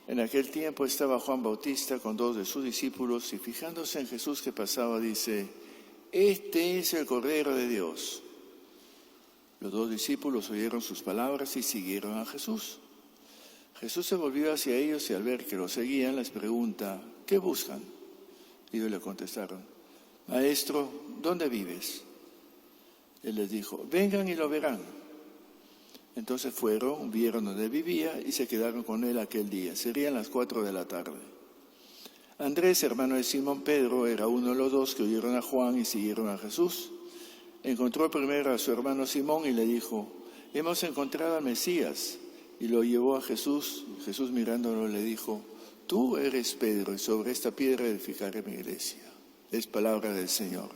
En aquel tiempo estaba Juan Bautista con 2 de sus discípulos y fijándose en Jesús que pasaba, dice: «Este es el Cordero de Dios». Los 2 discípulos oyeron sus palabras y siguieron a Jesús. Jesús se volvió hacia ellos y al ver que los seguían les pregunta: «¿Qué buscan?». Ellos le contestaron: «Maestro, ¿dónde vives?». Él les dijo: «Vengan y lo verán». Entonces fueron, vieron donde vivía y se quedaron con él aquel día. Serían las 4 de la tarde. Andrés, hermano de Simón Pedro, era uno de los 2 que oyeron a Juan y siguieron a Jesús. Encontró primero a su hermano Simón y le dijo: «Hemos encontrado al Mesías». Y lo llevó a Jesús. Jesús, mirándolo, le dijo: «Tú eres Pedro, y sobre esta piedra edificaré mi iglesia». Es palabra del Señor.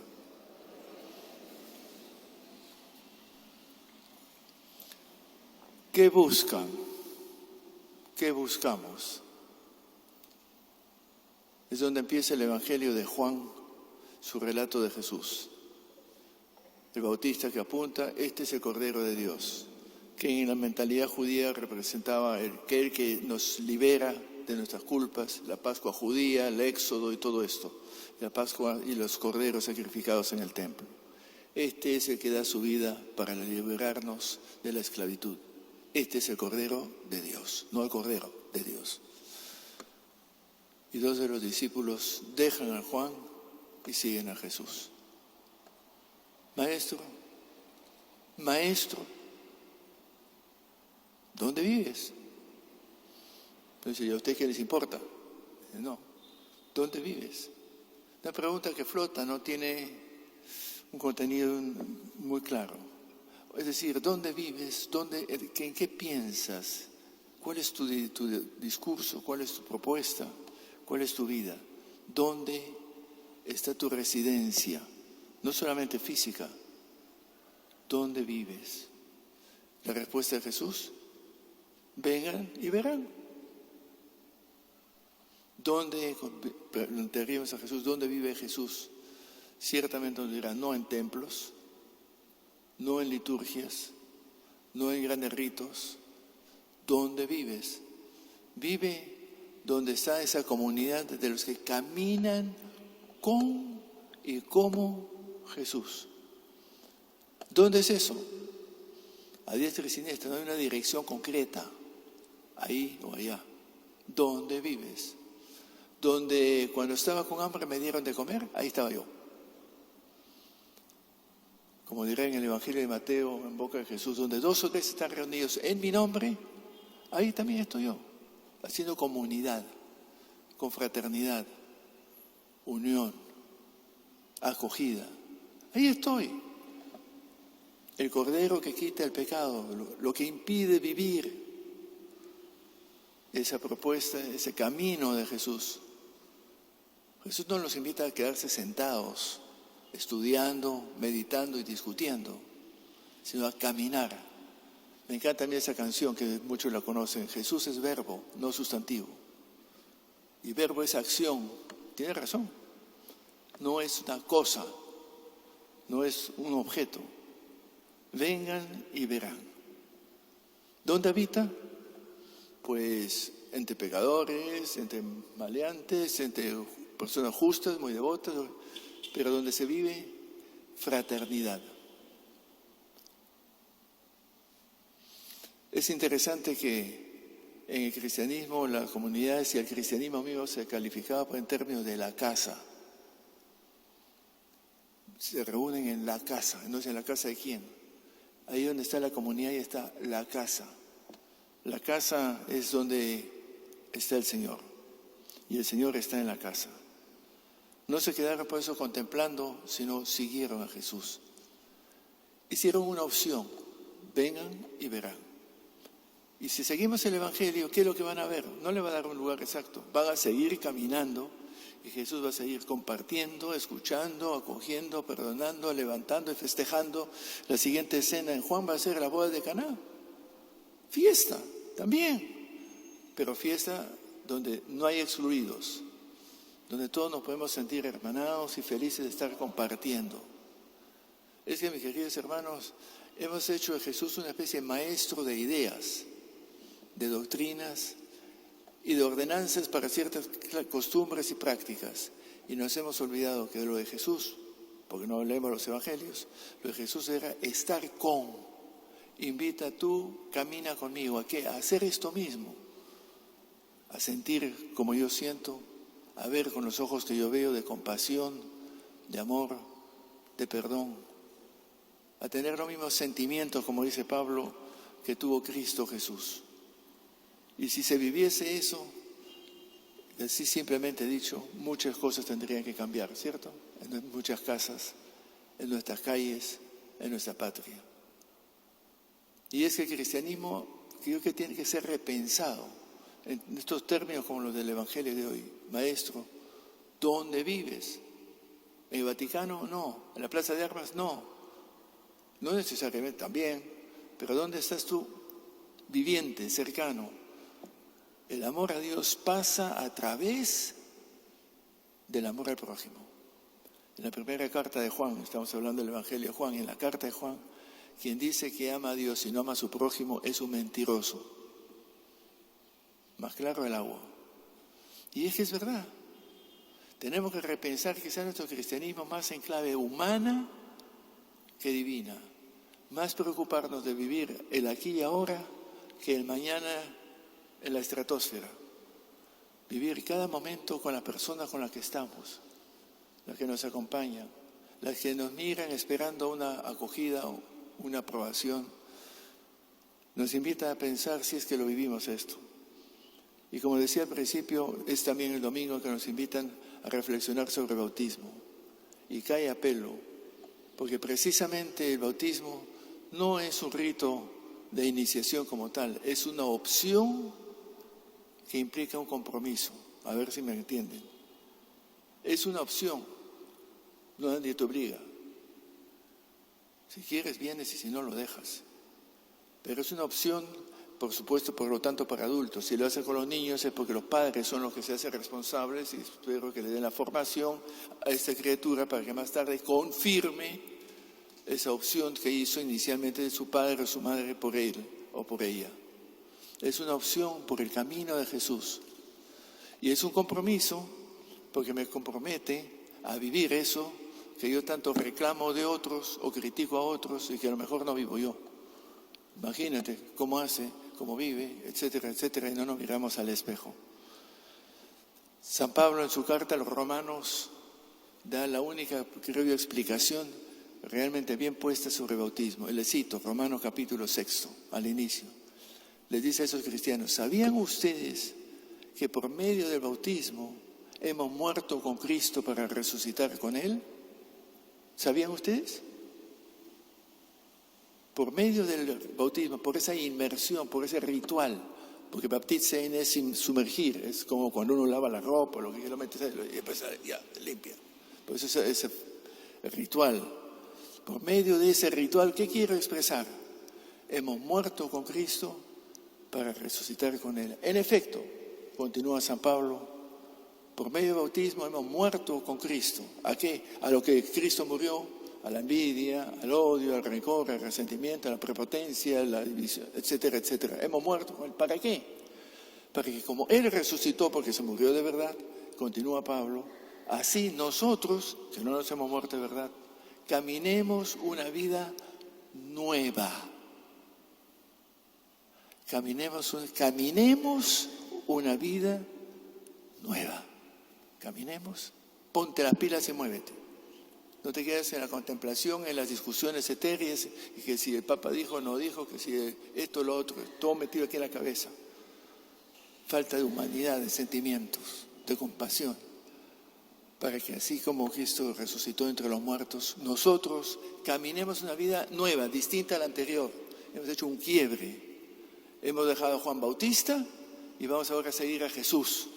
¿Qué buscan? ¿Qué buscamos? Es donde empieza el Evangelio de Juan, su relato de Jesús. El Bautista que apunta: este es el Cordero de Dios, que en la mentalidad judía representaba aquel que nos libera de nuestras culpas, la Pascua judía, el Éxodo y todo esto, la Pascua y los corderos sacrificados en el templo. Este es el que da su vida para liberarnos de la esclavitud. Este es el Cordero de Dios, no el Cordero de Dios. Y 2 de los discípulos dejan a Juan y siguen a Jesús. Maestro, ¿dónde vives? Entonces, ¿y a usted qué les importa? No, ¿dónde vives? Una pregunta que flota, no tiene un contenido muy claro. Es decir, ¿dónde vives? ¿En qué piensas? ¿Cuál es tu discurso? ¿Cuál es tu propuesta? ¿Cuál es tu vida? ¿Dónde está tu residencia? No solamente física. ¿Dónde vives? La respuesta de Jesús: vengan y verán. Preguntaríamos a Jesús: ¿dónde vive Jesús? Ciertamente nos dirá: no en templos, no en liturgias, no en grandes ritos. ¿Dónde vives? Vive donde está esa comunidad de los que caminan con y como Jesús. ¿Dónde es eso? A diestra y siniestra, no hay una dirección concreta, ahí o allá. ¿Dónde vives? Donde cuando estaba con hambre me dieron de comer, ahí estaba yo. Como dirá en el Evangelio de Mateo, en boca de Jesús: donde 2 o 3 están reunidos en mi nombre, ahí también estoy yo, haciendo comunidad, confraternidad, unión, acogida. Ahí estoy. El Cordero que quita el pecado, lo que impide vivir esa propuesta, ese camino de Jesús. Jesús no nos invita a quedarse sentados, estudiando, meditando y discutiendo, sino a caminar. Me encanta a mí esa canción que muchos la conocen: Jesús es verbo, no sustantivo. Y verbo es acción. Tiene razón. No es una cosa, no es un objeto. Vengan y verán. ¿Dónde habita? Pues entre pecadores, entre maleantes, entre personas justas, muy devotas, pero donde se vive fraternidad. Es interesante que en el cristianismo, las comunidades y el cristianismo amigo se calificaba en términos de la casa. Se reúnen en la casa, no es en la casa de quién. Ahí donde está la comunidad, ahí está la casa. La casa es donde está el Señor y el Señor está en la casa. No se quedaron por eso contemplando, sino siguieron a Jesús. Hicieron una opción: vengan y verán. Y si seguimos el Evangelio, ¿qué es lo que van a ver? No le va a dar un lugar exacto. Van a seguir caminando y Jesús va a seguir compartiendo, escuchando, acogiendo, perdonando, levantando y festejando. La siguiente escena en Juan va a ser la boda de Caná. Fiesta también, pero fiesta donde no hay excluidos, donde todos nos podemos sentir hermanados y felices de estar compartiendo. Es que, mis queridos hermanos, hemos hecho de Jesús una especie de maestro de ideas, de doctrinas, y de ordenanzas para ciertas costumbres y prácticas. Y nos hemos olvidado que lo de Jesús, porque no leemos los evangelios, lo de Jesús era estar con. Invita tú, camina conmigo. ¿A qué? A hacer esto mismo. A sentir como yo siento, a ver con los ojos que yo veo de compasión, de amor, de perdón. A tener los mismos sentimientos, como dice Pablo, que tuvo Cristo Jesús. Y si se viviese eso, así simplemente dicho, muchas cosas tendrían que cambiar, ¿cierto? En muchas casas, en nuestras calles, en nuestra patria. Y es que el cristianismo creo que tiene que ser repensado en estos términos como los del Evangelio de hoy. Maestro, ¿dónde vives? ¿En el Vaticano? No. ¿En la Plaza de Armas? No. No necesariamente, también. Pero ¿dónde estás tú? Viviente, cercano. El amor a Dios pasa a través del amor al prójimo. En la primera carta de Juan, estamos hablando del Evangelio de Juan, en la carta de Juan, quien dice que ama a Dios y no ama a su prójimo es un mentiroso. Más claro el agua. Y es que es verdad. Tenemos que repensar quizá nuestro cristianismo más en clave humana que divina. Más preocuparnos de vivir el aquí y ahora que el mañana en la estratosfera. Vivir cada momento con la persona con la que estamos, la que nos acompaña, las que nos miran esperando una acogida, una aprobación. Nos invita a pensar si es que lo vivimos esto. Y como decía al principio, es también el domingo que nos invitan a reflexionar sobre el bautismo. Y cae a pelo, porque precisamente el bautismo no es un rito de iniciación como tal, es una opción que implica un compromiso. A ver si me entienden. Es una opción, no nadie te obliga. Si quieres vienes y si no lo dejas. Pero es una opción, por supuesto, por lo tanto para adultos. Si lo hacen con los niños es porque los padres son los que se hacen responsables y espero que le den la formación a esta criatura para que más tarde confirme esa opción que hizo inicialmente de su padre o su madre por él o por ella. Es una opción por el camino de Jesús. Y es un compromiso porque me compromete a vivir eso que yo tanto reclamo de otros o critico a otros y que a lo mejor no vivo yo. Imagínate cómo hace, cómo vive, etcétera, etcétera, y no nos miramos al espejo. San Pablo en su carta a los romanos da la única, creo yo, explicación realmente bien puesta sobre el bautismo. Le cito, Romanos capítulo 6, al inicio. Les dice a esos cristianos, ¿sabían ustedes que por medio del bautismo hemos muerto con Cristo para resucitar con Él? ¿Sabían ustedes? Por medio del bautismo, por esa inmersión, por ese ritual, porque baptizen es sumergir, es como cuando uno lava la ropa, lo que lo metes y después ya limpia. Por eso ese ritual. Por medio de ese ritual, ¿qué quiero expresar? Hemos muerto con Cristo para resucitar con Él. En efecto, continúa San Pablo, por medio del bautismo hemos muerto con Cristo. ¿A qué? A lo que Cristo murió, a la envidia, al odio, al rencor, al resentimiento, a la prepotencia, a la división, etcétera, etcétera. Hemos muerto con Él. ¿Para qué? Para que como Él resucitó porque se murió de verdad, continúa Pablo, así nosotros, que no nos hemos muerto de verdad, caminemos una vida nueva. Caminemos una vida nueva. Caminemos, ponte las pilas y muévete. No te quedes en la contemplación, en las discusiones etéreas, y que si el Papa dijo o no dijo, que si esto o lo otro, todo metido aquí en la cabeza. Falta de humanidad, de sentimientos, de compasión, para que así como Cristo resucitó entre los muertos, nosotros caminemos una vida nueva, distinta a la anterior. Hemos hecho un quiebre. Hemos dejado a Juan Bautista y vamos ahora a seguir a Jesús.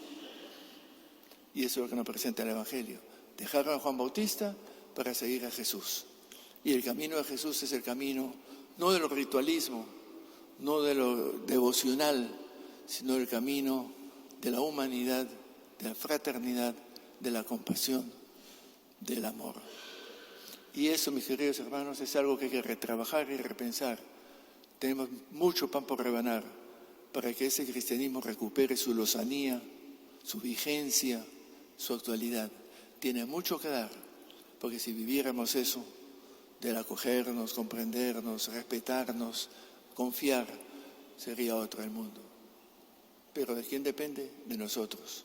Y eso es lo que nos presenta el Evangelio. Dejar a Juan Bautista para seguir a Jesús. Y el camino de Jesús es el camino no de lo ritualismo, no de lo devocional, sino el camino de la humanidad, de la fraternidad, de la compasión, del amor. Y eso, mis queridos hermanos, es algo que hay que retrabajar y repensar. Tenemos mucho pan por rebanar, para que ese cristianismo recupere su lozanía, su vigencia, su actualidad. Tiene mucho que dar, porque si viviéramos eso, del acogernos, comprendernos, respetarnos, confiar, sería otro el mundo. Pero ¿de quién depende? De nosotros.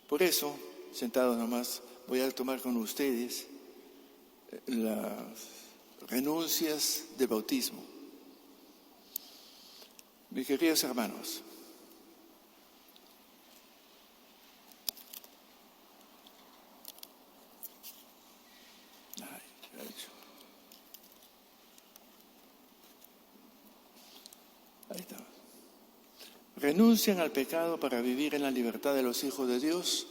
Por eso, sentados nomás, voy a tomar con ustedes las renuncias de bautismo. Mis queridos hermanos, ahí está. ¿Renuncian al pecado para vivir en la libertad de los hijos de Dios?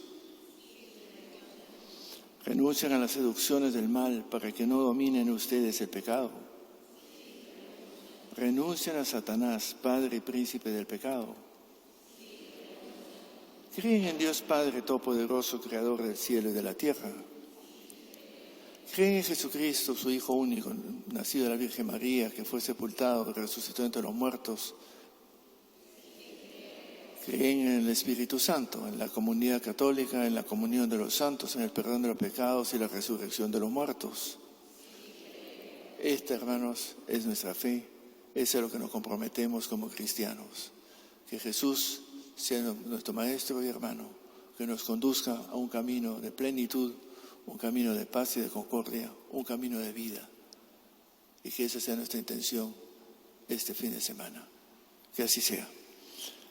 ¿Renuncian a las seducciones del mal para que no dominen ustedes el pecado? ¿Renuncian a Satanás, padre y príncipe del pecado? ¿Creen en Dios Padre Todopoderoso, Creador del cielo y de la tierra? ¿Creen en Jesucristo, su Hijo único, nacido de la Virgen María, que fue sepultado y resucitó entre los muertos? ¿Creen en el Espíritu Santo, en la comunidad católica, en la comunión de los santos, en el perdón de los pecados y la resurrección de los muertos? Esta, hermanos, es nuestra fe. Eso es a lo que nos comprometemos como cristianos. Que Jesús sea nuestro Maestro y hermano, que nos conduzca a un camino de plenitud, un camino de paz y de concordia, un camino de vida. Y que esa sea nuestra intención este fin de semana. Que así sea.